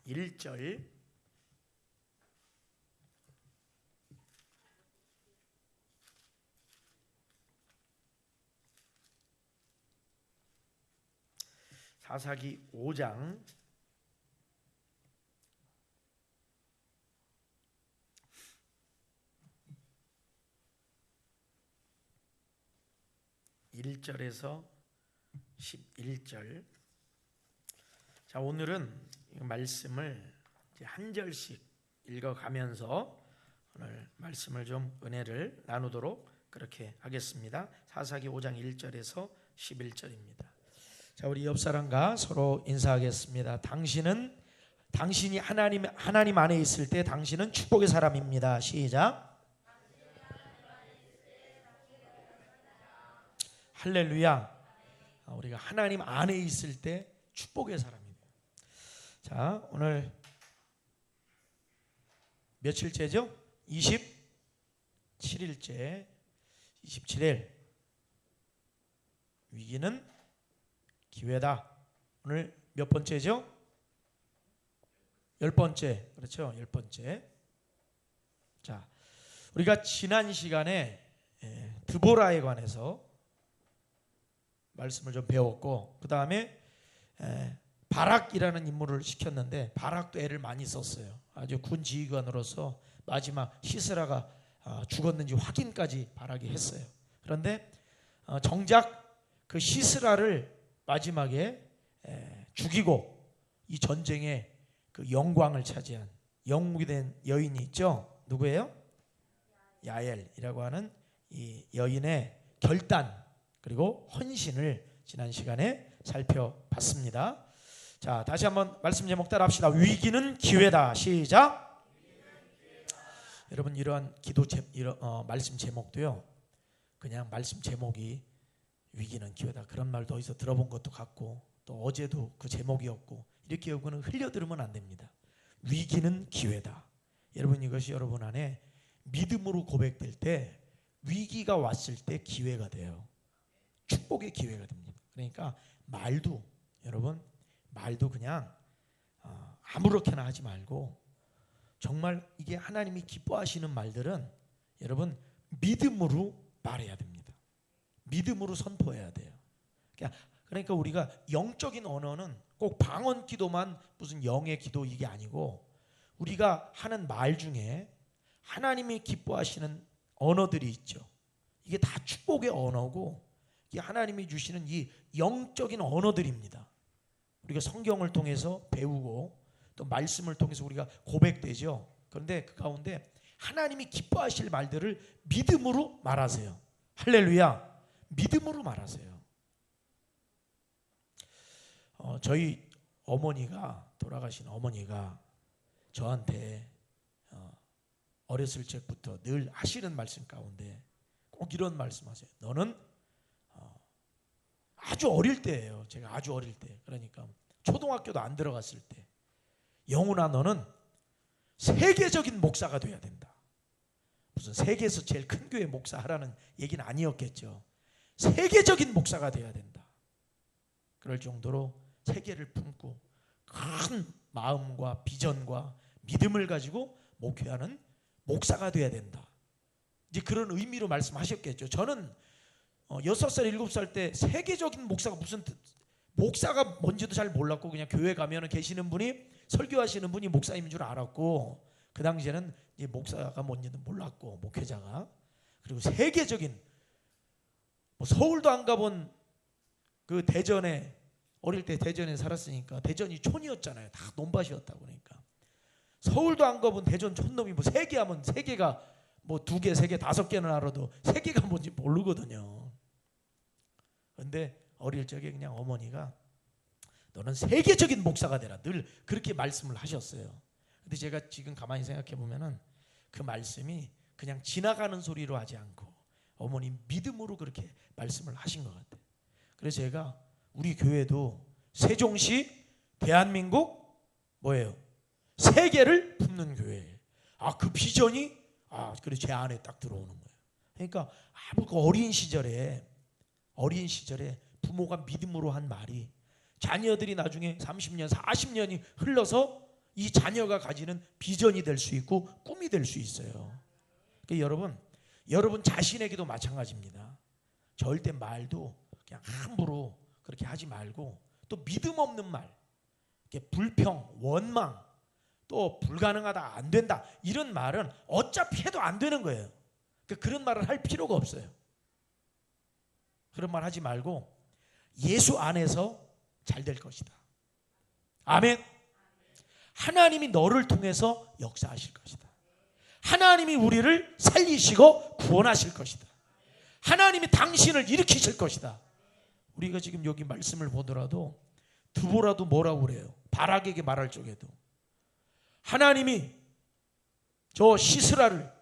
1절 사사기 5장 1절에서 11절. 자, 오늘은 이 말씀을 한 절씩 읽어가면서 오늘 말씀을 좀 은혜를 나누도록 그렇게 하겠습니다. 사사기 5장 1절에서 11절입니다. 자, 우리 옆 사람과 서로 인사하겠습니다. 당신이 하나님 안에 있을 때 당신은 축복의 사람입니다. 시작. 할렐루야. 우리가 하나님 안에 있을 때 축복의 사람입니다. 자, 오늘 며칠째죠? 27일째. 27일. 위기는 기회다. 오늘 몇 번째죠? 10번째. 그렇죠? 10번째. 자, 우리가 지난 시간에 드보라에 관해서 말씀을 좀 배웠고, 그 다음에 바락이라는 인물을 시켰는데 바락도 애를 많이 썼어요. 아주 군 지휘관으로서 마지막 시스라가 죽었는지 확인까지 바락이 했어요. 그런데 정작 그 시스라를 마지막에 죽이고 이 전쟁에 그 영광을 차지한 영웅이 된 여인이 있죠. 누구예요? 야엘이라고 하는 이 여인의 결단 그리고 헌신을 지난 시간에 살펴봤습니다. 자, 다시 한번 말씀 제목 따라 합시다. 위기는 기회다. 시작. 여러분, 이러한 말씀 제목도요, 그냥 말씀 제목이 위기는 기회다 그런 말도 어디서 들어본 것도 같고, 또 어제도 그 제목이었고, 이렇게 여러분은 흘려들으면 안 됩니다. 위기는 기회다. 여러분, 이것이 여러분 안에 믿음으로 고백될 때 위기가 왔을 때 기회가 돼요. 축복의 기회가 됩니다. 그러니까 여러분 말도 그냥 아무렇게나 하지 말고, 정말 이게 하나님이 기뻐하시는 말들은 여러분 믿음으로 말해야 됩니다. 믿음으로 선포해야 돼요. 그러니까 우리가 영적인 언어는 꼭 방언 기도만 무슨 영의 기도 이게 아니고, 우리가 하는 말 중에 하나님이 기뻐하시는 언어들이 있죠. 이게 다 축복의 언어고, 이게 하나님이 주시는 이 영적인 언어들입니다. 우리가 성경을 통해서 배우고 또 말씀을 통해서 우리가 고백되죠. 그런데 그 가운데 하나님이 기뻐하실 말들을 믿음으로 말하세요. 할렐루야. 믿음으로 말하세요. 저희 돌아가신 어머니가 저한테 어렸을 적부터 늘 하시는 말씀 가운데 꼭 이런 말씀하세요. 너는 아주 어릴 때예요. 제가 아주 어릴 때, 그러니까 초등학교도 안 들어갔을 때, 영훈아, 너는 세계적인 목사가 돼야 된다. 무슨 세계에서 제일 큰 교회 목사 하라는 얘기는 아니었겠죠. 세계적인 목사가 돼야 된다. 그럴 정도로 세계를 품고 큰 마음과 비전과 믿음을 가지고 목회하는 목사가 돼야 된다. 이제 그런 의미로 말씀하셨겠죠. 저는 6살, 7살 때 세계적인 목사가 목사가 뭔지도 잘 몰랐고, 그냥 교회 가면 계시는 분이, 설교하시는 분이 목사님인 줄 알았고, 그 당시에는 이제 목사가 뭔지도 몰랐고, 목회자가. 그리고 세계적인, 서울도 안 가본 그 대전에, 어릴 때 대전에 살았으니까 대전이 촌이었잖아요. 다 논밭이었다고. 그러니까 서울도 안 가본 대전 촌놈이 세계하면 세계가 2개, 3개, 5개는 알아도 세계가 뭔지 모르거든요. 그런데 어릴 적에 그냥 어머니가 너는 세계적인 목사가 되라, 늘 그렇게 말씀을 하셨어요. 근데 제가 지금 가만히 생각해 보면은 그 말씀이 그냥 지나가는 소리로 하지 않고 어머니 믿음으로 그렇게 말씀을 하신 것 같아요. 그래서 제가 우리 교회도 세종시 대한민국 세계를 품는 교회예요. 그 비전이 그래 제 안에 딱 들어오는 거예요. 그러니까 그 어린 시절에 부모가 믿음으로 한 말이 자녀들이 나중에 30년, 40년이 흘러서 이 자녀가 가지는 비전이 될 수 있고 꿈이 될 수 있어요. 그러니까 여러분 자신에게도 마찬가지입니다. 절대 말도 그냥 함부로 그렇게 하지 말고, 또 믿음 없는 말, 불평, 원망, 또 불가능하다, 안 된다, 이런 말은 어차피 해도 안 되는 거예요. 그런 말을 할 필요가 없어요. 그런 말 하지 말고 예수 안에서 잘 될 것이다. 아멘. 하나님이 너를 통해서 역사하실 것이다. 하나님이 우리를 살리시고 구원하실 것이다. 하나님이 당신을 일으키실 것이다. 우리가 지금 여기 말씀을 보더라도 드보라도 뭐라고 그래요? 바락에게 말할 적에도 하나님이 저 시스라를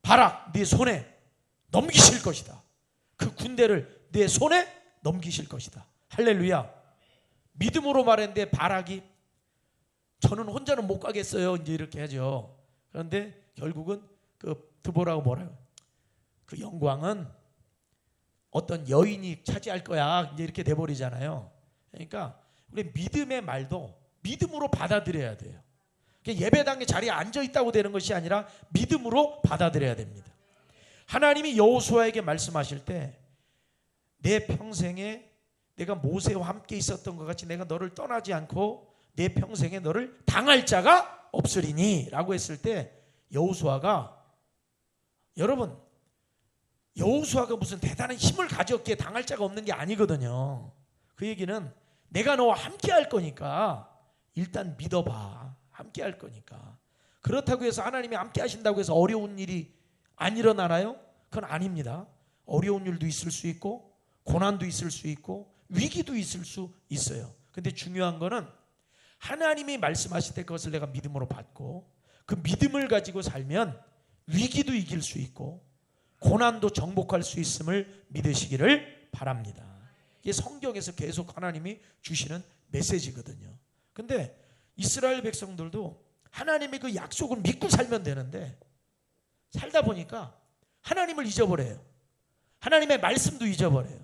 바락 네 손에 넘기실 것이다. 그 군대를 내 손에 넘기실 것이다. 할렐루야. 믿음으로 말했는데 바락이 저는 혼자는 못 가겠어요, 이제 이렇게 하죠. 그런데 결국은 그 드보라고 뭐라고, 그 영광은 어떤 여인이 차지할 거야, 이제 이렇게 돼버리잖아요. 그러니까 우리 믿음의 말도 믿음으로 받아들여야 돼요. 예배당의 자리에 앉아 있다고 되는 것이 아니라 믿음으로 받아들여야 됩니다. 하나님이 여호수아에게 말씀하실 때 내 평생에 내가 모세와 함께 있었던 것 같이 내가 너를 떠나지 않고 내 평생에 너를 당할 자가 없으리니 라고 했을 때 여호수아가, 여러분 여호수아가 무슨 대단한 힘을 가졌기에 당할 자가 없는 게 아니거든요. 그 얘기는 내가 너와 함께 할 거니까 일단 믿어봐. 함께 할 거니까. 그렇다고 해서 하나님이 함께 하신다고 해서 어려운 일이 안 일어나나요? 그건 아닙니다. 어려운 일도 있을 수 있고 고난도 있을 수 있고 위기도 있을 수 있어요. 근데 중요한 거는 하나님이 말씀하실 때 그것을 내가 믿음으로 받고 그 믿음을 가지고 살면 위기도 이길 수 있고 고난도 정복할 수 있음을 믿으시기를 바랍니다. 이게 성경에서 계속 하나님이 주시는 메시지거든요. 근데 이스라엘 백성들도 하나님의 그 약속을 믿고 살면 되는데 살다 보니까 하나님을 잊어버려요. 하나님의 말씀도 잊어버려요.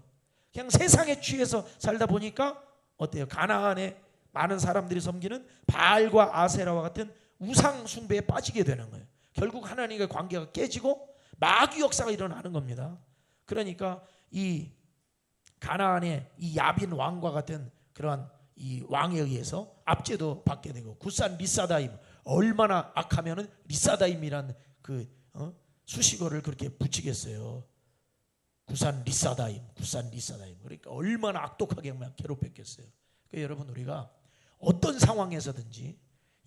그냥 세상에 취해서 살다 보니까 어때요? 가나안에 많은 사람들이 섬기는 바알과 아세라와 같은 우상 숭배에 빠지게 되는 거예요. 결국 하나님과의 관계가 깨지고 마귀 역사가 일어나는 겁니다. 그러니까 이 가나안의 이 야빈 왕과 같은 그러한 이 왕에 의해서 압제도 받게 되고, 구산 리사다임, 얼마나 악하면은 리사다임이란 그 수식어를 그렇게 붙이겠어요. 구산 리사다임. 그러니까 얼마나 악독하게 괴롭혔겠어요. 그러니까 여러분, 우리가 어떤 상황에서든지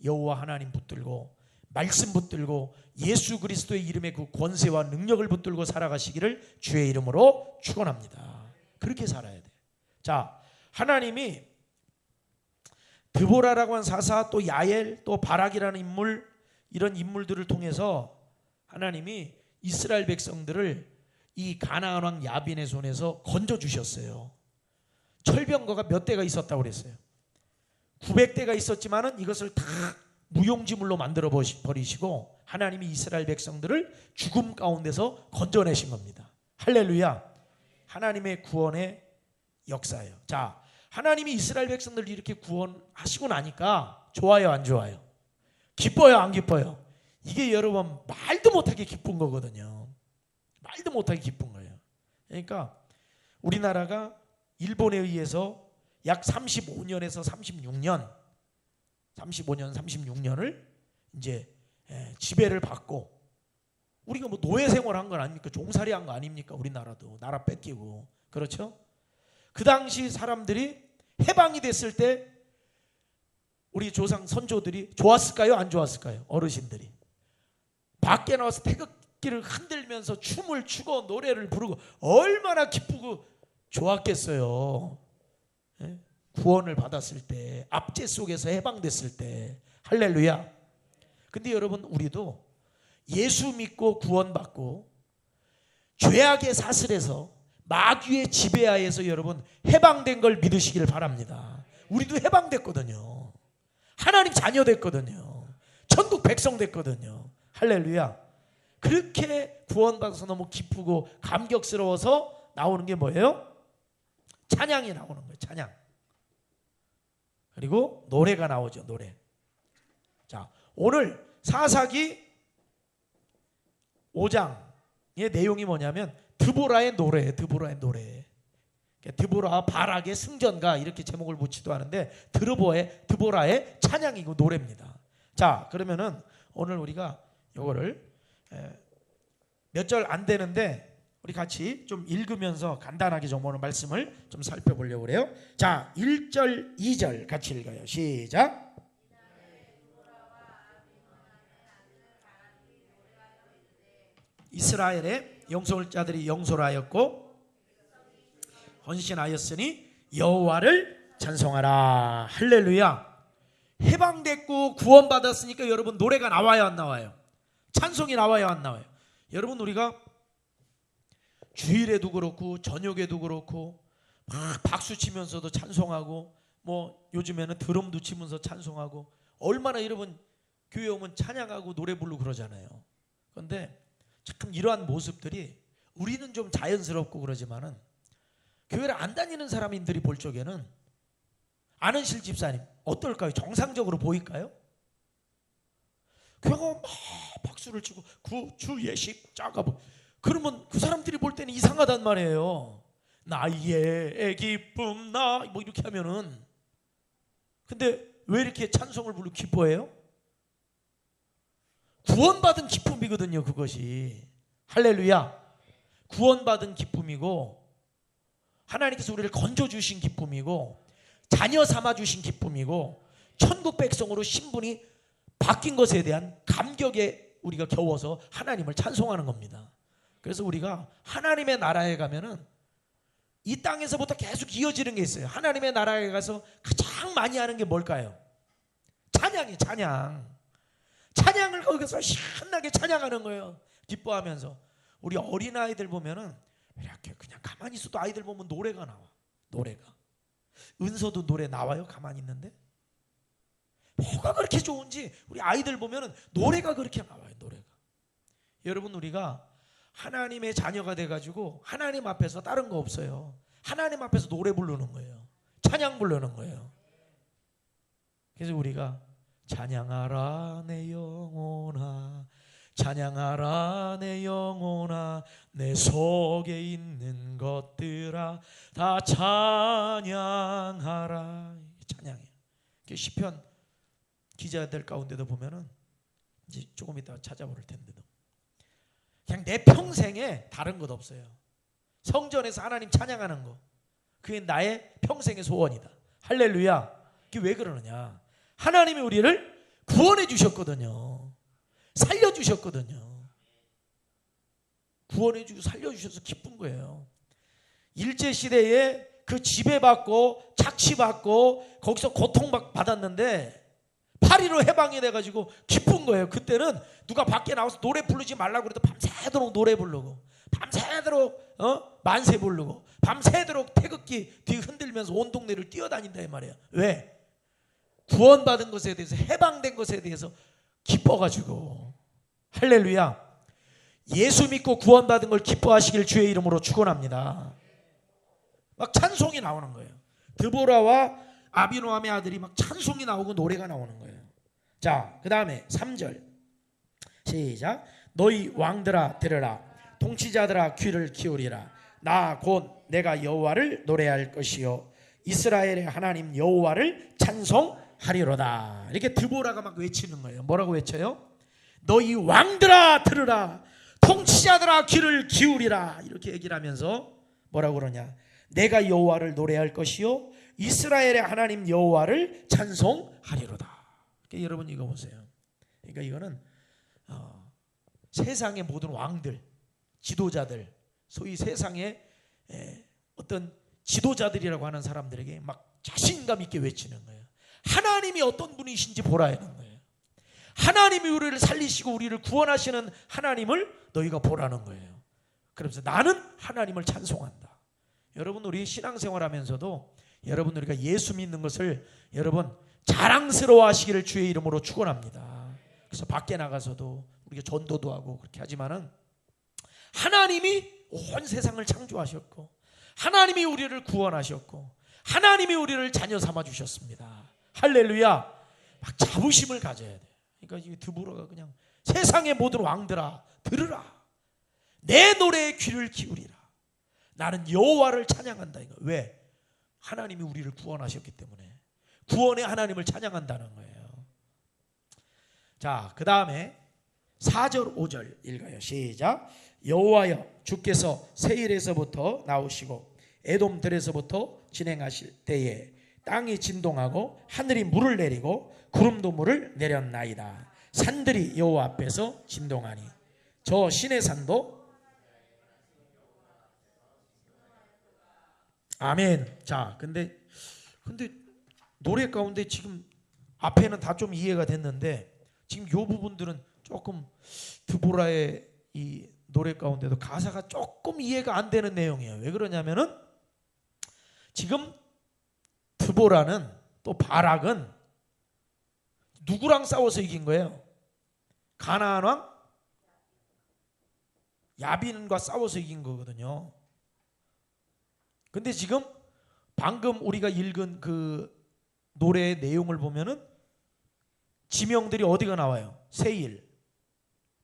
여호와 하나님 붙들고 말씀 붙들고 예수 그리스도의 이름의 그 권세와 능력을 붙들고 살아가시기를 주의 이름으로 축원합니다. 그렇게 살아야 돼요. 자, 하나님이 드보라라고 한 사사, 또 야엘, 또 바락이라는 인물, 이런 인물들을 통해서 하나님이 이스라엘 백성들을 이 가나안 왕 야빈의 손에서 건져 주셨어요. 철병거가 몇 대가 있었다고 그랬어요. 900대가 있었지만은 이것을 다 무용지물로 만들어 버리시고 하나님이 이스라엘 백성들을 죽음 가운데서 건져내신 겁니다. 할렐루야. 하나님의 구원의 역사예요. 자, 하나님이 이스라엘 백성들을 이렇게 구원하시고 나니까 좋아요, 안 좋아요? 기뻐요, 안 기뻐요? 이게 여러분 말도 못하게 기쁜 거거든요. 말도 못하게 기쁜 거예요. 그러니까 우리나라가 일본에 의해서 약 35년에서 36년을 이제 지배를 받고, 우리가 뭐 노예 생활한 건 아닙니까? 종살이 한 거 아닙니까? 우리나라도 나라 뺏기고. 그렇죠? 그 당시 사람들이 해방이 됐을 때 우리 조상 선조들이 좋았을까요? 안 좋았을까요? 어르신들이 밖에 나와서 태극기를 흔들면서 춤을 추고 노래를 부르고 얼마나 기쁘고 좋았겠어요. 구원을 받았을 때, 압제 속에서 해방됐을 때. 할렐루야. 근데 여러분, 우리도 예수 믿고 구원받고 죄악의 사슬에서 마귀의 지배하에서 여러분 해방된 걸 믿으시기를 바랍니다. 우리도 해방됐거든요. 하나님 자녀 됐거든요. 천국 백성 됐거든요. 할렐루야. 그렇게 구원받아서 너무 기쁘고 감격스러워서 나오는 게 뭐예요? 찬양이 나오는 거예요. 찬양. 그리고 노래가 나오죠. 노래. 자, 오늘 사사기 5장의 내용이 뭐냐면 드보라의 노래, 드보라의 노래. 드보라 바락의 승전가 이렇게 제목을 붙이도 하는데 드보라의 찬양이고 노래입니다. 자, 그러면은 오늘 우리가 요거를 몇 절 안 되는데 우리 같이 좀 읽으면서 간단하게 좀 오늘 말씀을 좀 살펴보려고 그래요. 자, 1절 2절 같이 읽어요. 시작. 이스라엘의 영솔 자들이 영솔하였고 헌신하였으니 여호와를 찬송하라. 할렐루야. 해방됐고 구원받았으니까 여러분 노래가 나와요, 안 나와요? 찬송이 나와요, 안 나와요? 여러분 우리가 주일에도 그렇고 저녁에도 그렇고 막 박수 치면서도 찬송하고 뭐 요즘에는 드럼도 치면서 찬송하고 얼마나 여러분 교회 오면 찬양하고 노래 부르고 그러잖아요. 그런데 참 이러한 모습들이 우리는 좀 자연스럽고 그러지만은 교회를 안 다니는 사람들이 볼 적에는 안은실 집사님 어떨까요? 정상적으로 보일까요? 교회가 막 박수를 치고 주 예식 짜가고 그러면 그 사람들이 볼 때는 이상하단 말이에요. 나의 기쁨 나 뭐 이렇게 하면은. 근데 왜 이렇게 찬송을 부르고 기뻐해요? 구원받은 기쁨이거든요, 그것이. 할렐루야. 구원받은 기쁨이고 하나님께서 우리를 건져주신 기쁨이고 자녀 삼아주신 기쁨이고 천국 백성으로 신분이 바뀐 것에 대한 감격에 우리가 겨워서 하나님을 찬송하는 겁니다. 그래서 우리가 하나님의 나라에 가면은 이 땅에서부터 계속 이어지는 게 있어요. 하나님의 나라에 가서 가장 많이 하는 게 뭘까요? 찬양이에요. 찬양을 거기서 신나게 찬양하는 거예요. 기뻐하면서. 우리 어린아이들 보면은 이렇게 그냥 가만히 있어도 아이들 보면 노래가 나와. 노래가. 은서도 노래 나와요? 가만히 있는데. 뭐가 그렇게 좋은지 우리 아이들 보면은 노래가 그렇게 나와요. 노래가. 여러분 우리가 하나님의 자녀가 돼가지고 하나님 앞에서 다른 거 없어요. 하나님 앞에서 노래 부르는 거예요. 찬양 부르는 거예요. 그래서 우리가 찬양하라 내 영혼아 찬양하라 내 영혼아 내 속에 있는 것들아 다 찬양하라. 찬양이에요. 시편 기자들 가운데도 보면은 이제 조금 이따 찾아볼 텐데도 그냥 내 평생에 다른 것 없어요. 성전에서 하나님 찬양하는 거 그게 나의 평생의 소원이다. 할렐루야. 그게 왜 그러느냐? 하나님이 우리를 구원해 주셨거든요. 살려주셨거든요. 구원해 주고 살려주셔서 기쁜 거예요. 일제시대에 그 지배받고 착취받고 거기서 고통받았는데 8.15 해방이 돼가지고 기쁜 거예요. 그때는 누가 밖에 나와서 노래 부르지 말라고 그래도 밤새도록 노래 부르고 밤새도록 만세 부르고 밤새도록 태극기 뒤 흔들면서 온 동네를 뛰어다닌다 이 말이에요. 왜? 구원받은 것에 대해서 해방된 것에 대해서 기뻐가지고. 할렐루야. 예수 믿고 구원받은 걸 기뻐하시길 주의 이름으로 축원합니다. 막 찬송이 나오는 거예요. 드보라와 아비노함의 아들이 막 찬송이 나오고 노래가 나오는 거예요. 자, 그 다음에 3절 시작. 너희 왕들아 들으라 통치자들아 귀를 기울이라 나 곧 내가 여호와를 노래할 것이요 이스라엘의 하나님 여호와를 찬송하리로다. 이렇게 드보라가 막 외치는 거예요. 뭐라고 외쳐요? 너희 왕들아 들으라 통치자들아 귀를 기울이라. 이렇게 얘기를 하면서 뭐라고 그러냐? 내가 여호와를 노래할 것이요 이스라엘의 하나님 여호와를 찬송하리로다. 그러니까 여러분 이거 보세요. 그러니까 이거는 세상의 모든 왕들, 지도자들, 소위 세상의 어떤 지도자들이라고 하는 사람들에게 막 자신감 있게 외치는 거예요. 하나님이 어떤 분이신지 보라 하는 거예요. 하나님이 우리를 살리시고 우리를 구원하시는 하나님을 너희가 보라는 거예요. 그러면서 나는 하나님을 찬송한다. 여러분 우리 신앙생활하면서도 여러분 우리가 예수 믿는 것을 여러분 자랑스러워 하시기를 주의 이름으로 축원합니다. 그래서 밖에 나가서도 우리가 전도도 하고 그렇게 하지만은 하나님이 온 세상을 창조하셨고 하나님이 우리를 구원하셨고 하나님이 우리를 자녀 삼아 주셨습니다. 할렐루야. 막 자부심을 가져야 돼. 그러니까 이 드보라가 그냥 세상의 모든 왕들아 들으라. 내 노래에 귀를 기울이라. 나는 여호와를 찬양한다. 이거 왜? 하나님이 우리를 구원하셨기 때문에 구원의 하나님을 찬양한다는 거예요. 자, 그 다음에 4절 5절 읽어요. 시작. 여호와여 주께서 세일에서부터 나오시고 에돔들에서부터 진행하실 때에 땅이 진동하고 하늘이 물을 내리고 구름도 물을 내렸나이다. 산들이 여호와 앞에서 진동하니 저 신의 산도 아멘. 자, 근데 노래 가운데 지금 앞에는 다 좀 이해가 됐는데 지금 요 부분들은 조금 드보라의 이 노래 가운데도 가사가 조금 이해가 안 되는 내용이에요. 왜 그러냐면은 지금 드보라는 또 바락은 누구랑 싸워서 이긴 거예요? 가나안 왕 야빈과 싸워서 이긴 거거든요. 근데 지금 방금 우리가 읽은 그 노래의 내용을 보면은 지명들이 어디가 나와요? 세일,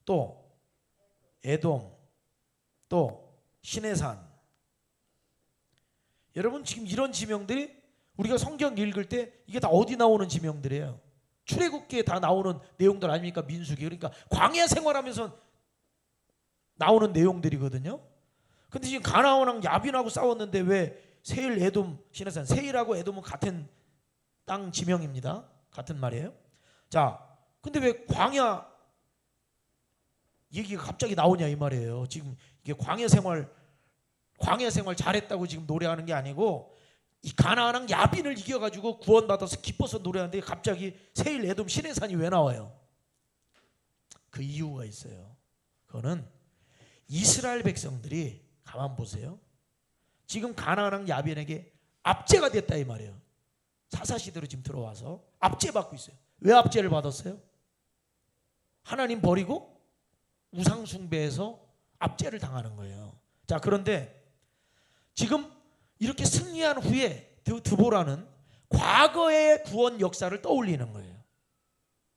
또 에돔, 또 시내산. 여러분 지금 이런 지명들이 우리가 성경 읽을 때 이게 다 어디 나오는 지명들이에요? 출애굽기에 다 나오는 내용들 아닙니까? 민수기. 그러니까 광야 생활하면서 나오는 내용들이거든요. 근데 지금 가나안 왕 야빈하고 싸웠는데 왜 세일, 에돔, 시내산. 세일하고 에돔은 같은 땅 지명입니다. 같은 말이에요. 자, 근데 왜 광야 얘기가 갑자기 나오냐 이 말이에요. 지금 이게 광야 생활 잘했다고 지금 노래하는 게 아니고 이 가나안 왕 야빈을 이겨가지고 구원받아서 기뻐서 노래하는데 갑자기 세일, 에돔, 시내산이 왜 나와요? 그 이유가 있어요. 그거는 이스라엘 백성들이 가만 보세요. 지금 가나안 왕 야빈에게 압제가 됐다 이 말이에요. 사사시대로 지금 들어와서 압제받고 있어요. 왜 압제를 받았어요? 하나님 버리고 우상 숭배해서 압제를 당하는 거예요. 자, 그런데 지금 이렇게 승리한 후에 드보라는 과거의 구원 역사를 떠올리는 거예요.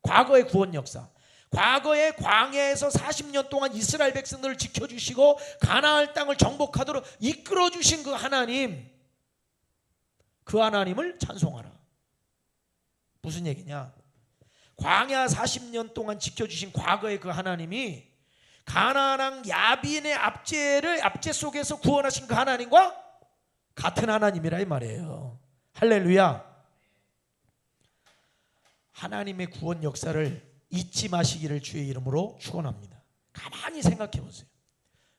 과거의 구원 역사. 과거에 광야에서 40년 동안 이스라엘 백성들을 지켜주시고 가나안 땅을 정복하도록 이끌어주신 그 하나님, 그 하나님을 찬송하라. 무슨 얘기냐? 광야 40년 동안 지켜주신 과거의 그 하나님이 가나안 왕 야빈의 압제 속에서 구원하신 그 하나님과 같은 하나님이라 이 말이에요. 할렐루야. 하나님의 구원 역사를 잊지 마시기를 주의 이름으로 축원합니다. 가만히 생각해 보세요.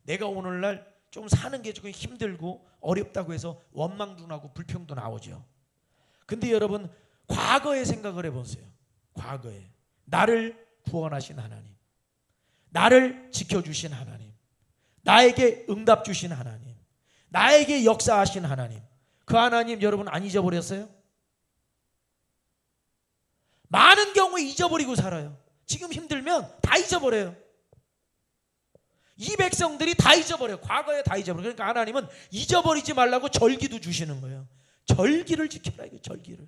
내가 오늘날 좀 사는 게 조금 힘들고 어렵다고 해서 원망도 나고 불평도 나오죠. 근데 여러분 과거에 생각을 해보세요. 과거에 나를 구원하신 하나님, 나를 지켜주신 하나님, 나에게 응답 주신 하나님, 나에게 역사하신 하나님, 그 하나님 여러분 안 잊어버렸어요? 많은 경우에 잊어버리고 살아요. 지금 힘들면 다 잊어버려요. 이 백성들이 다 잊어버려요. 과거에 다 잊어버려요. 그러니까 하나님은 잊어버리지 말라고 절기도 주시는 거예요. 절기를 지켜라. 이거 절기를.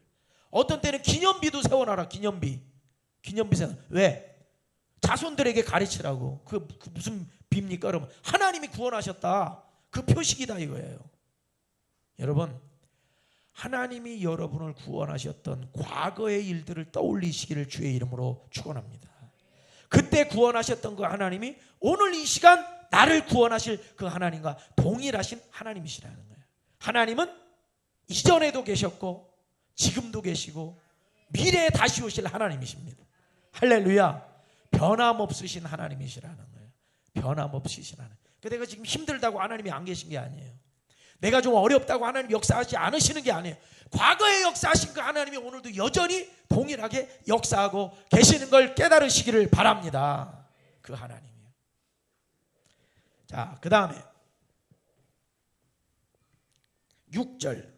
어떤 때는 기념비도 세워놔라. 기념비 세워. 왜? 자손들에게 가르치라고. 그 무슨 비입니까? 여러분 하나님이 구원하셨다. 그 표식이다 이거예요. 여러분 하나님이 여러분을 구원하셨던 과거의 일들을 떠올리시기를 주의 이름으로 축원합니다. 그때 구원하셨던 그 하나님이 오늘 이 시간 나를 구원하실 그 하나님과 동일하신 하나님이시라는 거예요. 하나님은 이전에도 계셨고 지금도 계시고 미래에 다시 오실 하나님이십니다. 할렐루야. 변함없으신 하나님이시라는 거예요. 변함없으신 하나님. 내가 지금 힘들다고 하나님이 안 계신 게 아니에요. 내가 좀 어렵다고 하나님 역사하지 않으시는 게 아니에요. 과거에 역사하신 그 하나님이 오늘도 여전히 동일하게 역사하고 계시는 걸 깨달으시기를 바랍니다. 그 하나님이요. 자, 그 다음에 6절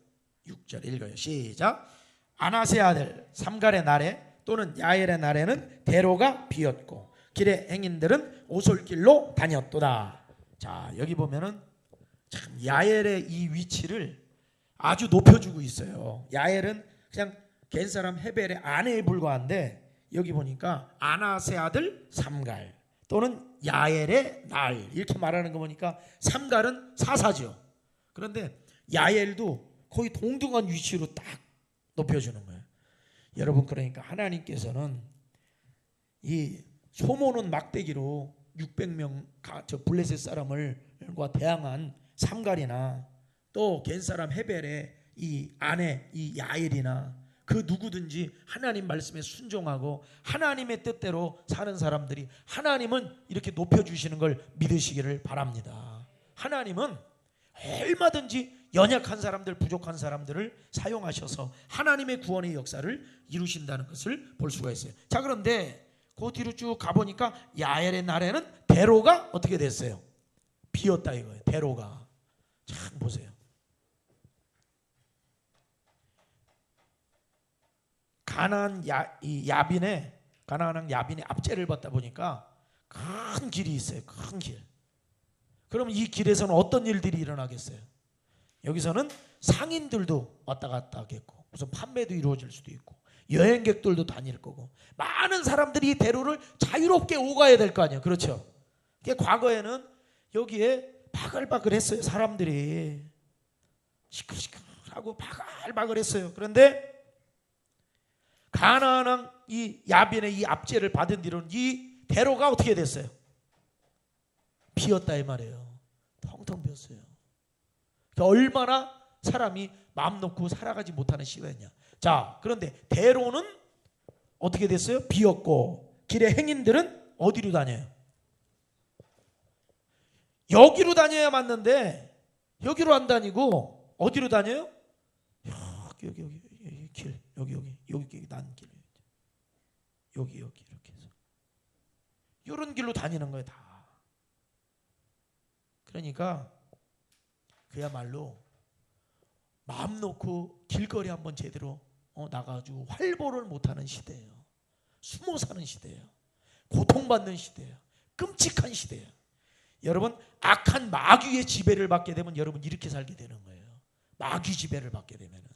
읽어요. 시작. 아나세 아들 삼갈의 날에 또는 야엘의 날에는 대로가 비었고 길의 행인들은 오솔길로 다녔도다. 자, 여기 보면은 참 야엘의 이 위치를 아주 높여주고 있어요. 야엘은 그냥 겐 사람 헤벨의 아내에 불과한데 여기 보니까 아나세 아들 삼갈 또는 야엘의 날 이렇게 말하는 거 보니까 삼갈은 사사죠. 그런데 야엘도 거의 동등한 위치로 딱 높여주는 거예요. 여러분, 그러니까 하나님께서는 이 소모는 막대기로 600명 저 블레셋 사람을과 대항한 삼갈이나 또 겐 사람 헤벨의 이 아내 이 야엘이나 그 누구든지 하나님 말씀에 순종하고 하나님의 뜻대로 사는 사람들이 하나님은 이렇게 높여주시는 걸 믿으시기를 바랍니다. 하나님은 얼마든지 연약한 사람들, 부족한 사람들을 사용하셔서 하나님의 구원의 역사를 이루신다는 것을 볼 수가 있어요. 자, 그런데 그 뒤로 쭉 가보니까 야엘의 날에는 대로가 어떻게 됐어요? 비었다 이거예요. 대로가. 참 보세요. 가나안 야빈의 압제를 받다 보니까 큰 길이 있어요. 큰 길. 그럼 이 길에서는 어떤 일들이 일어나겠어요? 여기서는 상인들도 왔다 갔다 하겠고 무슨 판매도 이루어질 수도 있고 여행객들도 다닐 거고 많은 사람들이 이 대로를 자유롭게 오가야 될 거 아니에요. 그렇죠? 과거에는 여기에 바글바글했어요. 사람들이 시끌시끌하고 바글바글했어요. 그런데 가나안 이 야빈의 이 압제를 받은 뒤로는 이 대로가 어떻게 됐어요? 비었다 이 말이에요. 텅텅 비었어요. 그러니까 얼마나 사람이 마음 놓고 살아가지 못하는 시간이냐. 자, 그런데 대로는 어떻게 됐어요? 비었고 길의 행인들은 어디로 다녀요? 여기로 다녀야 맞는데 여기로 안 다니고 어디로 다녀요? 여기 길 여기 난 길 여기 이렇게 해서 이런 길로 다니는 거예요. 다. 그러니까 그야말로 마음 놓고 길거리 한번 제대로 나가가지고 활보를 못하는 시대예요. 숨어 사는 시대예요. 고통받는 시대예요. 끔찍한 시대예요. 여러분, 악한 마귀의 지배를 받게 되면 여러분 이렇게 살게 되는 거예요. 마귀 지배를 받게 되면은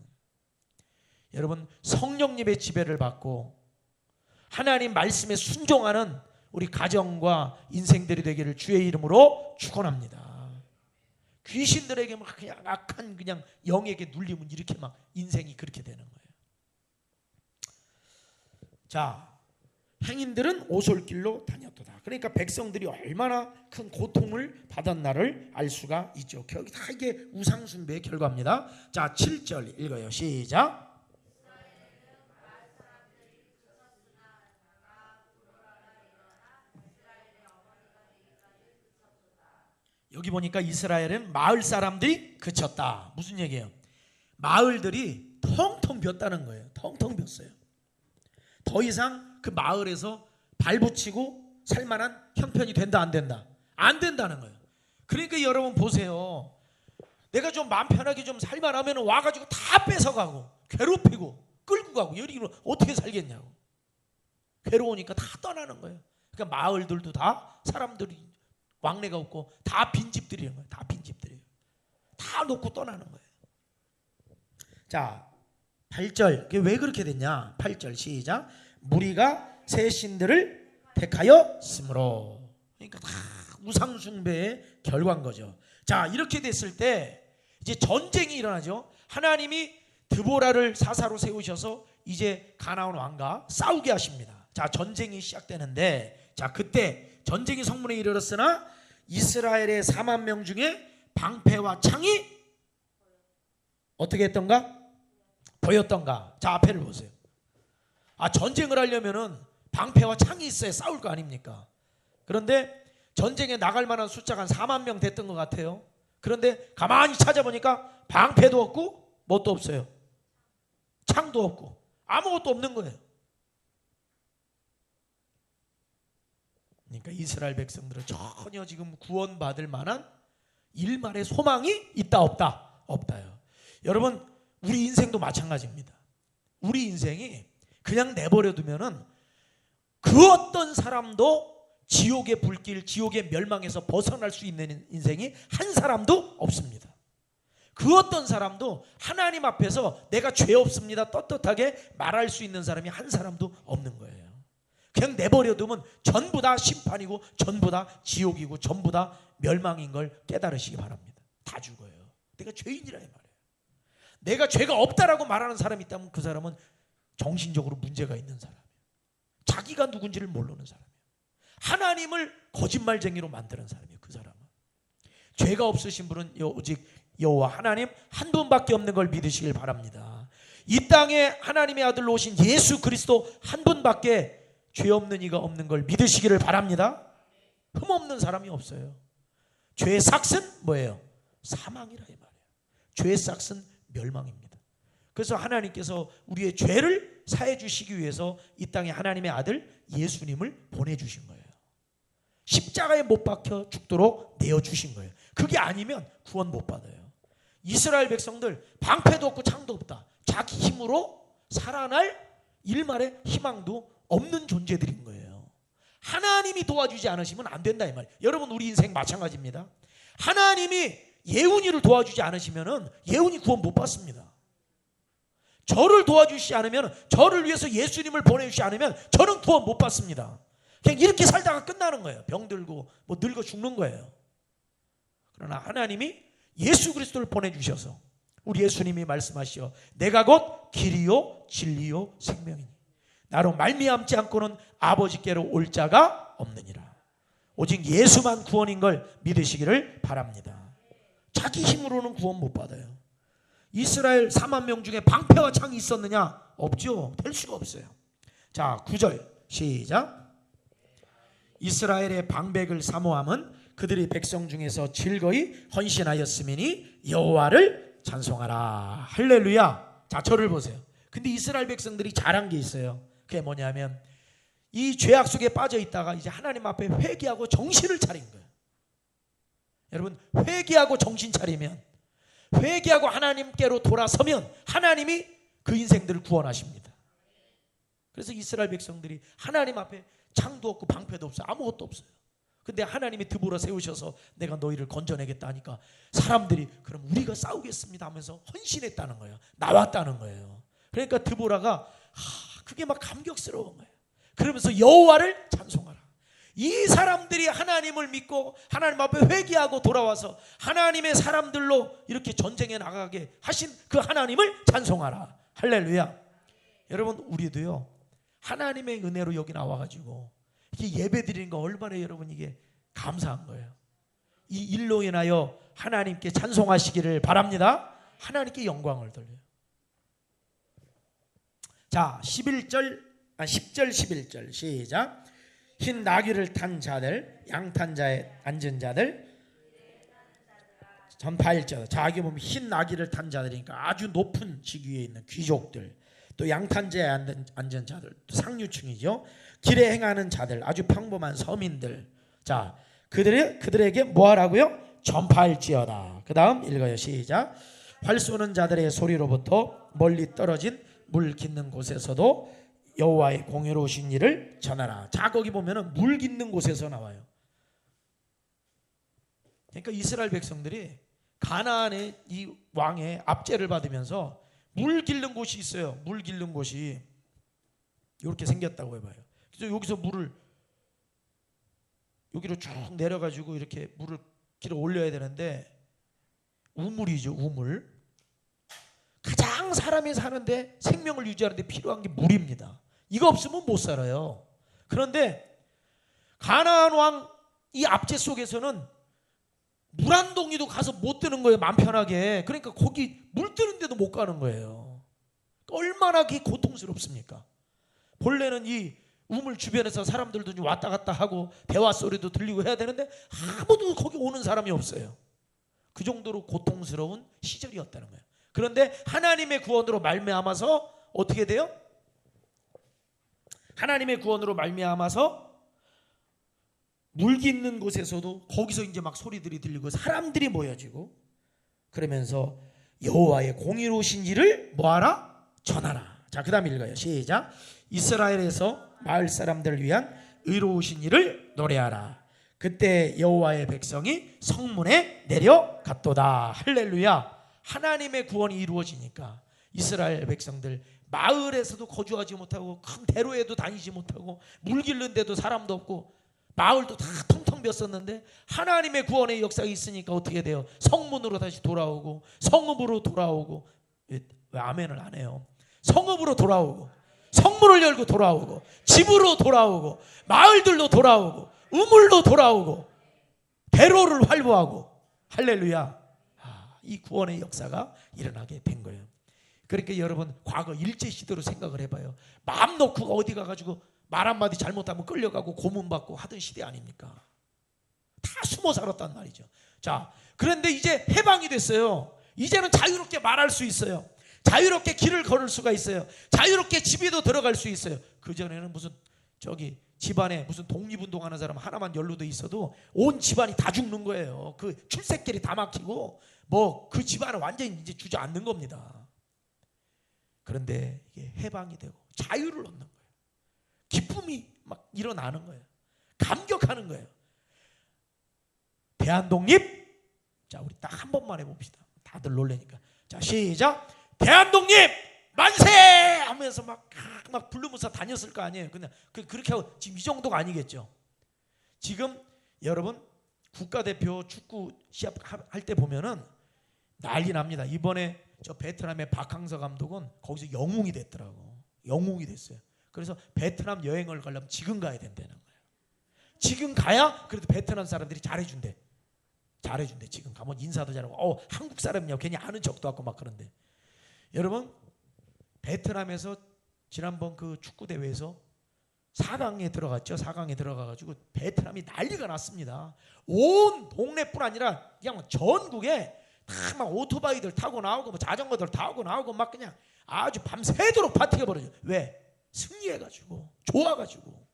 여러분 성령님의 지배를 받고 하나님 말씀에 순종하는 우리 가정과 인생들이 되기를 주의 이름으로 축원합니다. 귀신들에게 막 그냥 악한 그냥 영에게 눌리면 이렇게 막 인생이 그렇게 되는 거예요. 자, 행인들은 오솔길로 다녔도다. 그러니까 백성들이 얼마나 큰 고통을 받았나를 알 수가 있죠. 다 이게 우상숭배의 결과입니다. 자, 7절 읽어요. 시작. 여기 보니까 이스라엘은 마을 사람들이 그쳤다. 무슨 얘기예요? 마을들이 텅텅 비었다는 거예요. 텅텅 비었어요. 더 이상 그 마을에서 발붙이고 살만한 형편이 된다 안 된다? 안 된다는 거예요. 그러니까 여러분 보세요. 내가 좀 마음 편하게 좀 살만하면 와가지고 다 뺏어가고 괴롭히고 끌고 가고 여기는 어떻게 살겠냐고. 괴로우니까 다 떠나는 거예요. 그러니까 마을들도 다 사람들이 왕래가 없고 다 빈집들이에요. 다 빈집들이에요. 다 놓고 떠나는 거예요. 자, 8절. 그게 왜 그렇게 됐냐? 8절 시작. 무리가 새 신들을 택하였으므로. 그러니까 다 우상숭배의 결과인 거죠. 자, 이렇게 됐을 때 이제 전쟁이 일어나죠. 하나님이 드보라를 사사로 세우셔서 이제 가나안 왕과 싸우게 하십니다. 자, 전쟁이 시작되는데 자, 그때 전쟁이 성문에 이르렀으나 이스라엘의 4만 명 중에 방패와 창이 어떻게 했던가? 보였던가? 자, 앞에를 보세요. 전쟁을 하려면은 방패와 창이 있어야 싸울 거 아닙니까? 그런데 전쟁에 나갈 만한 숫자가 한 4만 명 됐던 것 같아요. 그런데 가만히 찾아보니까 방패도 없고 뭣도 없어요. 창도 없고 아무것도 없는 거예요. 그러니까 이스라엘 백성들은 전혀 지금 구원받을 만한 일말의 소망이 있다 없다? 없다요. 여러분, 우리 인생도 마찬가지입니다. 우리 인생이 그냥 내버려두면은 그 어떤 사람도 지옥의 불길, 지옥의 멸망에서 벗어날 수 있는 인생이 한 사람도 없습니다. 그 어떤 사람도 하나님 앞에서 내가 죄 없습니다 떳떳하게 말할 수 있는 사람이 한 사람도 없는 거예요. 그냥 내버려두면 전부 다 심판이고 전부 다 지옥이고 전부 다 멸망인 걸 깨달으시기 바랍니다. 다 죽어요. 내가 죄인이라 이 말이에요. 내가 죄가 없다라고 말하는 사람이 있다면 그 사람은 정신적으로 문제가 있는 사람이에요. 자기가 누군지를 모르는 사람이에요. 하나님을 거짓말쟁이로 만드는 사람이에요. 그 사람은. 죄가 없으신 분은 오직 여호와 하나님 한 분밖에 없는 걸 믿으시길 바랍니다. 이 땅에 하나님의 아들로 오신 예수 그리스도 한 분밖에 죄 없는 이가 없는 걸 믿으시기를 바랍니다. 흠없는 사람이 없어요. 죄의 삭은 뭐예요? 사망이라 이 말이에요. 죄의 삭은 멸망입니다. 그래서 하나님께서 우리의 죄를 사해 주시기 위해서 이 땅에 하나님의 아들 예수님을 보내주신 거예요. 십자가에 못 박혀 죽도록 내어주신 거예요. 그게 아니면 구원 못 받아요. 이스라엘 백성들 방패도 없고 창도 없다. 자기 힘으로 살아날 일말의 희망도 없는 존재들인 거예요. 하나님이 도와주지 않으시면 안 된다 이 말이에요. 여러분 우리 인생 마찬가지입니다. 하나님이 예훈이를 도와주지 않으시면 예훈이 구원 못 받습니다. 저를 도와주시지 않으면, 저를 위해서 예수님을 보내주시지 않으면 저는 구원 못 받습니다. 그냥 이렇게 살다가 끝나는 거예요. 병들고 뭐 늙어 죽는 거예요. 그러나 하나님이 예수 그리스도를 보내주셔서 우리 예수님이 말씀하시오 내가 곧 길이요 진리요 생명이니 나로 말미암지 않고는 아버지께로 올 자가 없느니라. 오직 예수만 구원인 걸 믿으시기를 바랍니다. 자기 힘으로는 구원 못 받아요. 이스라엘 4만 명 중에 방패와 창이 있었느냐? 없죠. 될 수가 없어요. 자 9절 시작. 이스라엘의 방백을 사모함은 그들이 백성 중에서 즐거이 헌신하였음이니 여호와를 찬송하라. 할렐루야. 자 저를 보세요. 근데 이스라엘 백성들이 잘한 게 있어요. 그게 뭐냐면 이 죄악 속에 빠져 있다가 이제 하나님 앞에 회개하고 정신을 차린 거예요. 여러분 회개하고 정신 차리면, 회개하고 하나님께로 돌아서면 하나님이 그 인생들을 구원하십니다. 그래서 이스라엘 백성들이 하나님 앞에 창도 없고 방패도 없어요. 아무것도 없어요. 근데 하나님이 드보라 세우셔서 내가 너희를 건져내겠다 하니까 사람들이 그럼 우리가 싸우겠습니다 하면서 헌신했다는 거예요. 나왔다는 거예요. 그러니까 드보라가 그게 막 감격스러운 거예요. 그러면서 여호와를 찬송하라. 이 사람들이 하나님을 믿고 하나님 앞에 회개하고 돌아와서 하나님의 사람들로 이렇게 전쟁에 나가게 하신 그 하나님을 찬송하라. 할렐루야. 여러분 우리도요 하나님의 은혜로 여기 나와가지고 이게 예배 드리는 거 얼마나 여러분 이게 감사한 거예요. 이 일로 인하여 하나님께 찬송하시기를 바랍니다. 하나님께 영광을 돌려요. 자 10절 11절 시작. 흰 나귀를 탄 자들, 양탄 자에 앉은 자들. 전 8절. 자 여기 보면 흰 나귀를 탄 자들이니까 아주 높은 직위에 있는 귀족들, 또 양탄 자에 앉은 자들, 또 상류층이죠. 길에 행하는 자들, 아주 평범한 서민들. 자 그들에게 뭐하라고요? 전파할지어다. 그 다음 읽어요. 시작. 활 쏘는 자들의 소리로부터 멀리 떨어진 물 깃는 곳에서도 여호와의 공의로우신 일을 전하라. 자 거기 보면은 물 깃는 곳에서 나와요. 그러니까 이스라엘 백성들이 가나안의 이 왕의 압제를 받으면서 물 깃는 곳이 있어요. 물 깃는 곳이 이렇게 생겼다고 해봐요. 그래서 여기서 물을 여기로 쭉 내려가지고 이렇게 물을 길어 올려야 되는데 우물이죠. 우물. 가장 사람이 사는데 생명을 유지하는데 필요한 게 물입니다. 이거 없으면 못 살아요. 그런데 가나안 왕 이 압제 속에서는 물 한 동이도 가서 못 뜨는 거예요. 마음 편하게. 그러니까 거기 물 뜨는데도 못 가는 거예요. 얼마나 그게 고통스럽습니까? 본래는 이 우물 주변에서 사람들도 좀 왔다 갔다 하고 대화 소리도 들리고 해야 되는데 아무도 거기 오는 사람이 없어요. 그 정도로 고통스러운 시절이었다는 거예요. 그런데 하나님의 구원으로 말미암아서 어떻게 돼요? 하나님의 구원으로 말미암아서 물 깃는 곳에서도 거기서 이제 막 소리들이 들리고 사람들이 모여지고 그러면서 여호와의 공의로우신 일을 뭐하라? 전하라. 자, 그 다음 읽어요. 시작. 이스라엘에서 마을 사람들을 위한 의로우신 일을 노래하라. 그때 여호와의 백성이 성문에 내려갔도다. 할렐루야. 하나님의 구원이 이루어지니까 이스라엘 백성들 마을에서도 거주하지 못하고 큰 대로에도 다니지 못하고 물 기르는 데도 사람도 없고 마을도 다 텅텅 비었었는데 하나님의 구원의 역사가 있으니까 어떻게 돼요? 성문으로 다시 돌아오고 성읍으로 돌아오고. 왜 아멘을 안 해요? 성읍으로 돌아오고 성문을 열고 돌아오고 집으로 돌아오고 마을들로 돌아오고 우물로 돌아오고 대로를 활보하고. 할렐루야. 이 구원의 역사가 일어나게 된 거예요. 그러니까 여러분 과거 일제시대로 생각을 해봐요. 마음 놓고 어디 가가지고 말 한마디 잘못하면 끌려가고 고문받고 하던 시대 아닙니까? 다 숨어 살았단 말이죠. 자, 그런데 이제 해방이 됐어요. 이제는 자유롭게 말할 수 있어요. 자유롭게 길을 걸을 수가 있어요. 자유롭게 집에도 들어갈 수 있어요. 그전에는 무슨 집안에 무슨 독립운동하는 사람 하나만 연루돼 있어도 온 집안이 다 죽는 거예요. 그 출세길이 다 막히고 그 집안은 완전히 이제 주저앉는 겁니다. 그런데 이게 해방이 되고 자유를 얻는 거예요. 기쁨이 막 일어나는 거예요. 감격하는 거예요. 대한독립. 자, 우리 딱 한 번만 해봅시다. 다들 놀래니까. 자, 시작. 대한독립 만세 하면서 막 부르면서 다녔을 거 아니에요. 그냥 그렇게 하고 지금 이 정도가 아니겠죠. 지금 여러분 국가대표 축구 시합 할 때 보면은 난리 납니다. 이번에 저 베트남의 박항서 감독은 거기서 영웅이 됐더라고. 영웅이 됐어요. 그래서 베트남 여행을 가려면 지금 가야 된다는 거예요. 지금 가야 그래도 베트남 사람들이 잘해준대. 지금 가면 인사도 잘하고 한국 사람이냐 괜히 아는 척도 하고 막 그런데. 여러분 베트남에서 지난번 그 축구 대회에서 4강에 들어갔죠. 4강에 들어가가지고 베트남이 난리가 났습니다. 온 동네뿐 아니라 그냥 전국에 다 막 오토바이들 타고 나오고 자전거들 타고 나오고 막 그냥 아주 밤새도록 파티가 벌어져. 왜? 승리해가지고 좋아가지고.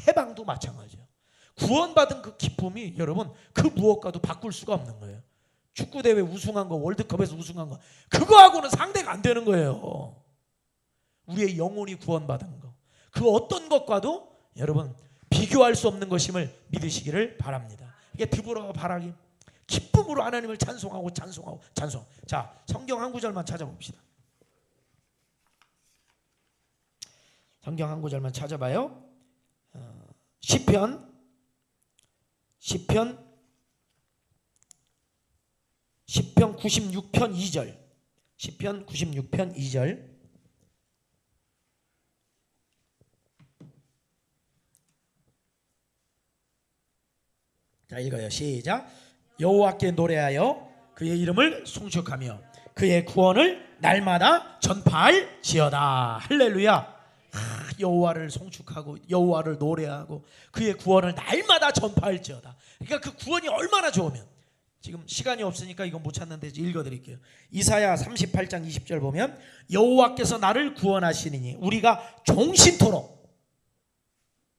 해방도 마찬가지예요. 구원받은 그 기쁨이 여러분 그 무엇과도 바꿀 수가 없는 거예요. 축구대회 우승한 거, 월드컵에서 우승한 거, 그거하고는 상대가 안 되는 거예요. 우리의 영혼이 구원받은 거, 그 어떤 것과도 여러분 비교할 수 없는 것임을 믿으시기를 바랍니다. 이게 드보라와 바락이 기쁨으로 하나님을 찬송하고. 자, 성경 한 구절만 찾아봅시다. 성경 한 구절만 찾아봐요. 시편 96편 2절. 시편 96편 2절. 자, 읽어요. 시작. 여호와께 노래하여 그의 이름을 송축하며 그의 구원을 날마다 전파할지어다. 할렐루야. 여호와를 송축하고 여호와를 노래하고 그의 구원을 날마다 전파할지어다. 그러니까 그 구원이 얼마나 좋으면. 지금 시간이 없으니까 이건 못 찾는데 읽어드릴게요. 이사야 38장 20절 보면 여호와께서 나를 구원하시니니 우리가 종신토록.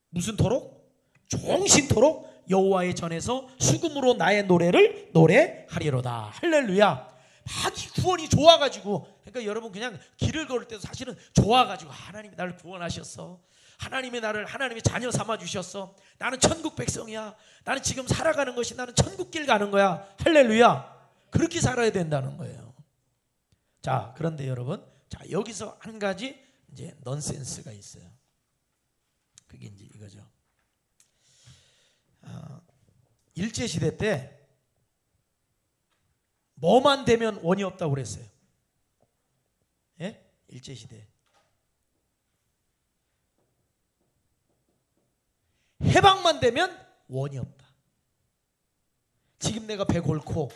무슨 토록? 종신토록 여호와의 전에서 수금으로 나의 노래를 노래하리로다. 할렐루야. 막 이 구원이 좋아가지고, 그러니까 여러분 그냥 길을 걸을 때도 사실은 좋아가지고 하나님이 나를 구원하셨어. 하나님의 자녀 삼아 주셨어. 나는 천국 백성이야. 나는 지금 살아가는 것이 나는 천국길 가는 거야. 할렐루야. 그렇게 살아야 된다는 거예요. 자, 그런데 여러분, 자, 여기서 한 가지 이제 넌센스가 있어요. 그게 이제 이거죠. 일제시대 때 뭐만 되면 원이 없다고 그랬어요. 예? 일제시대. 해방만 되면 원이 없다. 지금 내가 배 곪고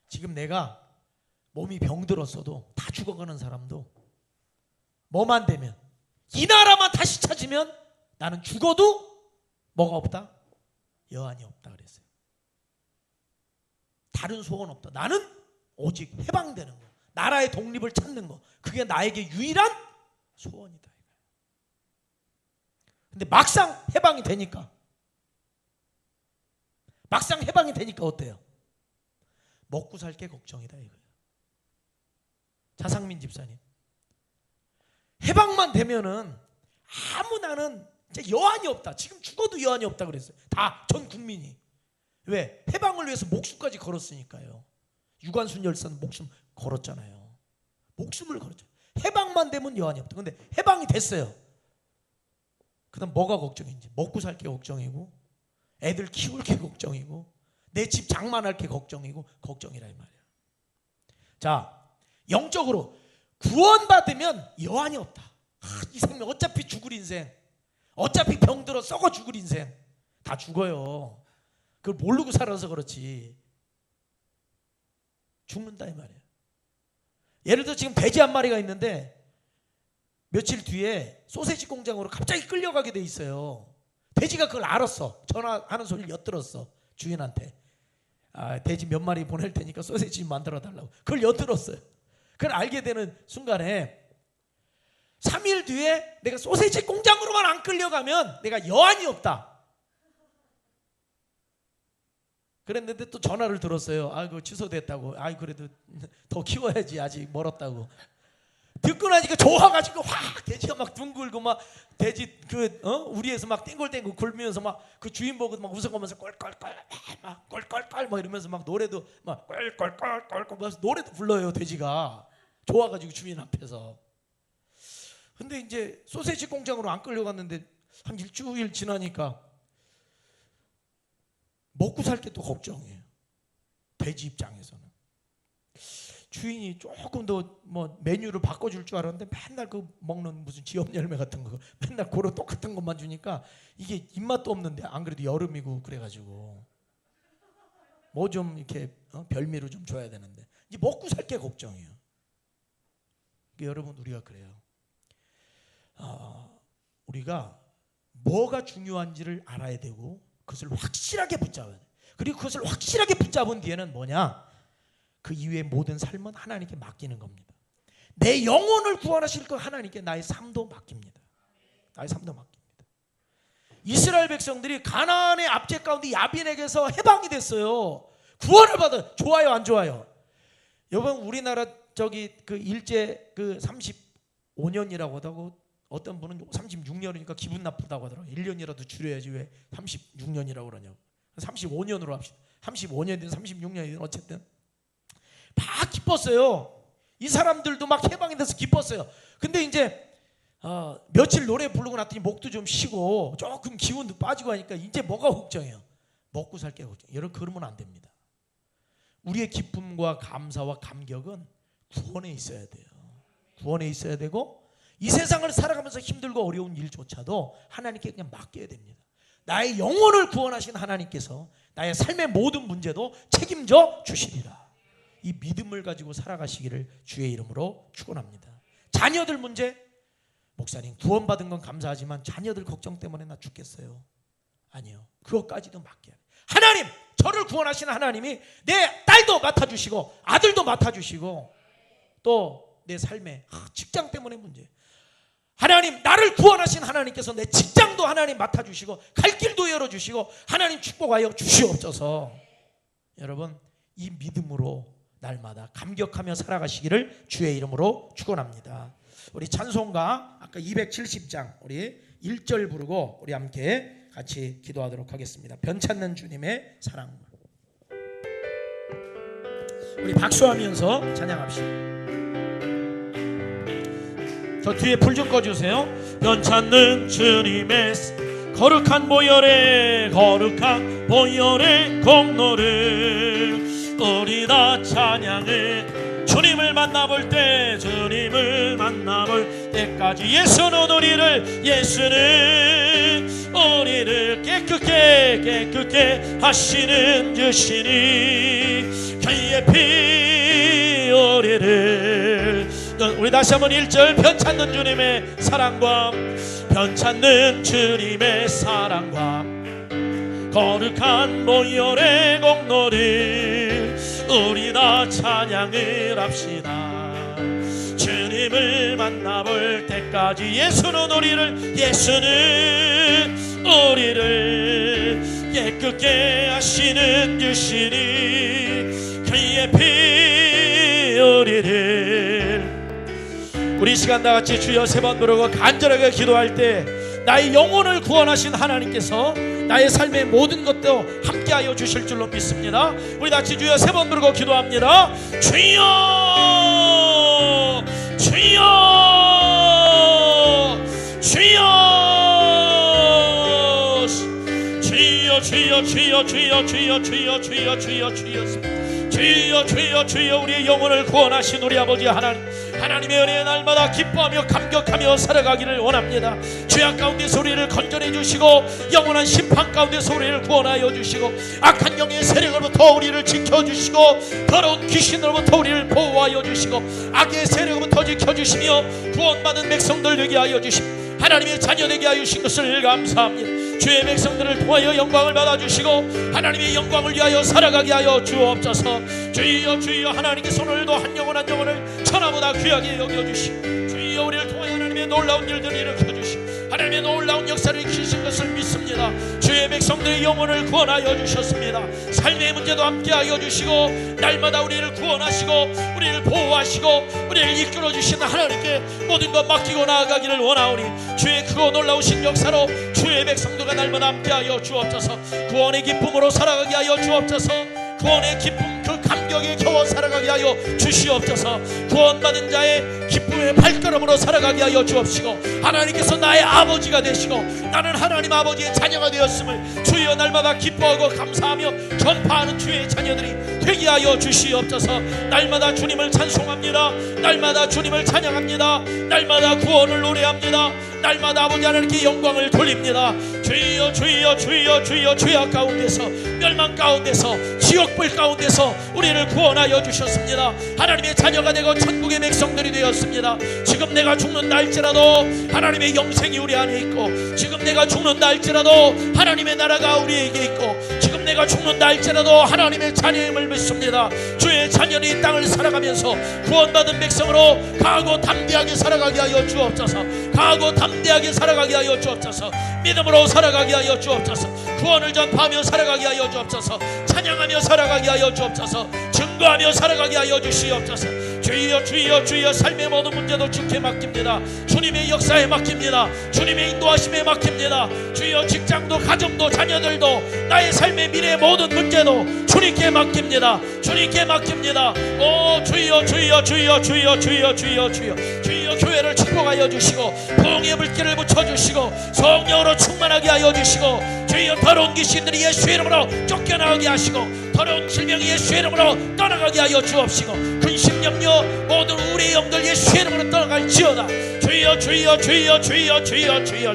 지금 내가 몸이 병들었어도 다 죽어가는 사람도 뭐만 되면, 이 나라만 다시 찾으면 나는 죽어도 뭐가 없다? 여한이 없다 그랬어요. 다른 소원 없다. 나는 오직 해방되는 거, 나라의 독립을 찾는 거, 그게 나에게 유일한 소원이다. 근데 막상 해방이 되니까 어때요? 먹고 살 게 걱정이다 이거예요. 자상민 집사님, 해방만 되면은 나는 이제 여한이 없다. 지금 죽어도 여한이 없다 그랬어요. 다 전 국민이. 왜? 해방을 위해서 목숨까지 걸었으니까요. 유관순열사는 목숨 걸었잖아요. 목숨을 걸었죠. 해방만 되면 여한이 없다. 근데 해방이 됐어요. 그 다음 뭐가 걱정인지. 먹고 살 게 걱정이고, 애들 키울 게 걱정이고, 내 집 장만할 게 걱정이고, 걱정이라 이 말이야. 자, 영적으로 구원받으면 여한이 없다. 이 생명 어차피 죽을 인생, 어차피 병들어 썩어 죽을 인생 다 죽어요. 그걸 모르고 살아서 그렇지. 죽는다 이 말이에요. 예를 들어 지금 돼지 한 마리가 있는데 며칠 뒤에 소세지 공장으로 갑자기 끌려가게 돼 있어요. 돼지가 그걸 알았어. 전화하는 소리를 엿들었어. 주인한테. 돼지 몇 마리 보낼 테니까 소세지 만들어 달라고. 그걸 엿들었어요. 그걸 알게 되는 순간에 3일 뒤에 내가 소세지 공장으로만 안 끌려가면 내가 여한이 없다. 그랬는데 또 전화를 들었어요. 그거 취소됐다고. 그래도 더 키워야지. 아직 멀었다고. 듣고 나니까 좋아가지고 확 돼지가 막 둥글고 막 돼지 우리에서 막 땡글땡글 굴면서 막 그 주인 보고 막 웃어가면서 꼴꼴꼴 막 꼴꼴꼴 막 이러면서 막 노래도 막 꼴꼴꼴꼴 막 노래도 불러요. 돼지가 좋아가지고 주인 앞에서. 근데 이제 소세지 공장으로 안 끌려갔는데 한 일주일 지나니까 먹고 살 게 또 걱정이에요. 돼지 입장에서는. 주인이 조금 더 뭐 메뉴를 바꿔줄 줄 알았는데 맨날 그 먹는 무슨 지엽 열매 같은 거 맨날 고로 똑같은 것만 주니까 이게 입맛도 없는데, 안 그래도 여름이고 그래가지고 뭐 좀 이렇게 별미로 좀 줘야 되는데 이제 먹고 살 게 걱정이에요. 여러분, 우리가 그래요. 우리가 뭐가 중요한지를 알아야 되고 그것을 확실하게 붙잡아야 돼. 그리고 그것을 확실하게 붙잡은 뒤에는 뭐냐? 그 이후의 모든 삶은 하나님께 맡기는 겁니다. 내 영혼을 구원하실 것 하나님께 나의 삶도 맡깁니다. 나의 삶도 맡깁니다. 이스라엘 백성들이 가나안의 압제 가운데 야빈에게서 해방이 됐어요. 구원을 받아. 좋아요, 안 좋아요? 여러분, 우리나라 그 일제 35년이라고 하다고, 어떤 분은 36년이니까 기분 나쁘다고 하더라고요. 1년이라도 줄여야지 왜 36년이라고 그러냐고. 35년으로 합시다. 35년이든 36년이든 어쨌든 다 기뻤어요. 이 사람들도 막 해방이 돼서 기뻤어요. 근데 이제 며칠 노래 부르고 났더니 목도 좀 쉬고 조금 기운도 빠지고 하니까 이제 뭐가 걱정이에요? 먹고 살 게 걱정. 여러분, 그러면 안 됩니다. 우리의 기쁨과 감사와 감격은 구원에 있어야 돼요. 구원에 있어야 되고, 이 세상을 살아가면서 힘들고 어려운 일조차도 하나님께 그냥 맡겨야 됩니다. 나의 영혼을 구원하신 하나님께서 나의 삶의 모든 문제도 책임져 주시리라. 이 믿음을 가지고 살아가시기를 주의 이름으로 축원합니다. 자녀들 문제, 목사님 구원받은 건 감사하지만 자녀들 걱정 때문에 나 죽겠어요. 아니요, 그것까지도 맡겨야 돼요. 하나님, 저를 구원하신 하나님이 내 딸도 맡아주시고 아들도 맡아주시고 또 내 삶의 직장 때문에 문제, 하나님, 나를 구원하신 하나님께서 내 직장도 하나님 맡아주시고 갈 길도 열어주시고 하나님 축복하여 주시옵소서. 여러분, 이 믿음으로 날마다 감격하며 살아가시기를 주의 이름으로 축원합니다. 우리 찬송가 아까 270장 우리 1절 부르고 우리 함께 같이 기도하도록 하겠습니다. 변찮는 주님의 사랑. 우리 박수하면서 찬양합시다. 저 뒤에 불 좀 꺼주세요. 변찮는 주님의 거룩한 보혈의 공로를 우리 다 찬양해. 주님을 만나볼 때까지 예수는 우리를 깨끗게 하시는 주시니 그의 피 우리를. 우리 다시 한번 1절. 변찮는 주님의 사랑과 거룩한 보혈의 공로를 우리 다 찬양을 합시다. 주님을 만나볼 때까지 예수는 우리를 깨끗게 하시는 주시니 그의 피 우리를. 우리 시간 다같이 주여 3번 부르고 간절하게 기도할 때 나의 영혼을 구원하신 하나님께서 나의 삶의 모든 것도 함께하여 주실 줄로 믿습니다. 우리 같이 주여 세 번 부르고 기도합니다. 주여 주여 주여 주여 주여 주여 주여 주여 주여 주여 주여 주여 주여 주여 우리의 영혼을 구원하신 우리 아버지 하나님의 은혜에 날마다 기뻐하며 감격하며 살아가기를 원합니다. 죄악 가운데서 우리를 건져내 주시고 영원한 심판 가운데서 우리를 구원하여 주시고 악한 영의 세력으로부터 우리를 지켜주시고 더러운 귀신으로부터 우리를 보호하여 주시고 악의 세력으로부터 지켜주시며 구원받은 백성들 되게 하여 주시고 하나님의 자녀 되게 하여 주신 것을 감사합니다. 주의 백성들을 통하여 영광을 받아주시고 하나님의 영광을 위하여 살아가게 하여 주옵소서. 주여 주여 하나님께서 오늘도 한 영혼 한 영혼을 천하보다 귀하게 여겨주시고 주여 우리를 통하여 하나님의 놀라운 일들을 일으켜주시고 하나님의 놀라운 역사를 일으키신 것을 믿습니다. 주의 백성들의 영혼을 구원하여 주셨습니다. 삶의 문제도 함께하여 주시고 날마다 우리를 구원하시고 우리를 보호하시고 우리를 이끌어 주시는 하나님께 모든 것 맡기고 나아가기를 원하오니 주의 크고 놀라우신 역사로 주의 백성들과 날마다 함께하여 주옵소서. 구원의 기쁨으로 살아가게 하여 주옵소서. 구원의 기쁨 그 감격에 겨워 살아가게 하여 주시옵소서. 구원받은 자의 기쁨의 발걸음으로 살아가게 하여 주옵시고 하나님께서 나의 아버지가 되시고 나는 하나님 아버지의 자녀가 되었음을 주여 날마다 기뻐하고 감사하며 전파하는 주의 자녀들이 되게 하여 주시옵소서. 날마다 주님을 찬송합니다. 날마다 주님을 찬양합니다. 날마다 구원을 노래합니다. 날마다 아버지 하나님께 영광을 돌립니다. 주여 주여 주여 주여 죄악 가운데서 멸망 가운데서 지옥불 가운데서 우리를 구원하여 주셨습니다. 하나님의 자녀가 되고 천국의 백성들이 되었습니다. 지금 내가 죽는다 할지라도 하나님의 영생이 우리 안에 있고 지금 내가 죽는다 할지라도 하나님의 나라가 우리에게 있고 지금 내가 죽는다 할지라도 하나님의 자녀임을 믿습니다. 주의 자녀는 이 땅을 살아가면서 구원받은 백성으로 강하고 담대하게 살아가게 하여 주옵소서. 강하고 담대하게 살아가게 하여 주옵소서. 믿음으로 살아가게 하여 주옵소서. 구원을 전파하며 살아가게 하여 주옵소서. 찬양하며 살아가게 하여 주옵소서. 증거하며 살아가게 하여 주시옵소서. 주여 주여 주여 삶의 모든 문제도 주께 맡깁니다. 주님의 역사에 맡깁니다. 주님의 인도하심에 맡깁니다. 주여 직장도 가정도 자녀들도 나의 삶의 미래의 모든 문제도 주님께 맡깁니다. 주님께 맡깁니다. 오 주여 주여 주여 주여 주여 주여 주여 주여 교회를 축복하여 주시고 부흥의 물기를 붙여주시고 성령으로 충만하게 하여 주시고 주여 더러운 귀신들이 예수의 이름으로 쫓겨나가게 하시고 더러운 질병이 예수의 이름으로 떠나가게 하여 주옵시고 근심염려 모든 우리의 영들 예수의 이름으로 떠나갈지어다. 주여 주여 주여 주여 주여 주여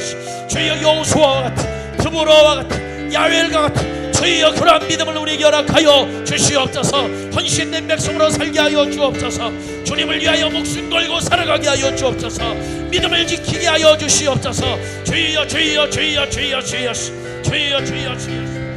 주여 여호수아와 같은 드보라와 같은 야웰과 같은 주여 그러한 믿음을 우리에게 허락하여 주시옵소서. 헌신된 백성으로 살게 하여 주옵소서. 주님을 위하여 목숨 걸고 살아가게 하여 주옵소서. 믿음을 지키게 하여 주시옵소서. 주여 주여 주여 주여 주여 주여 주여 주여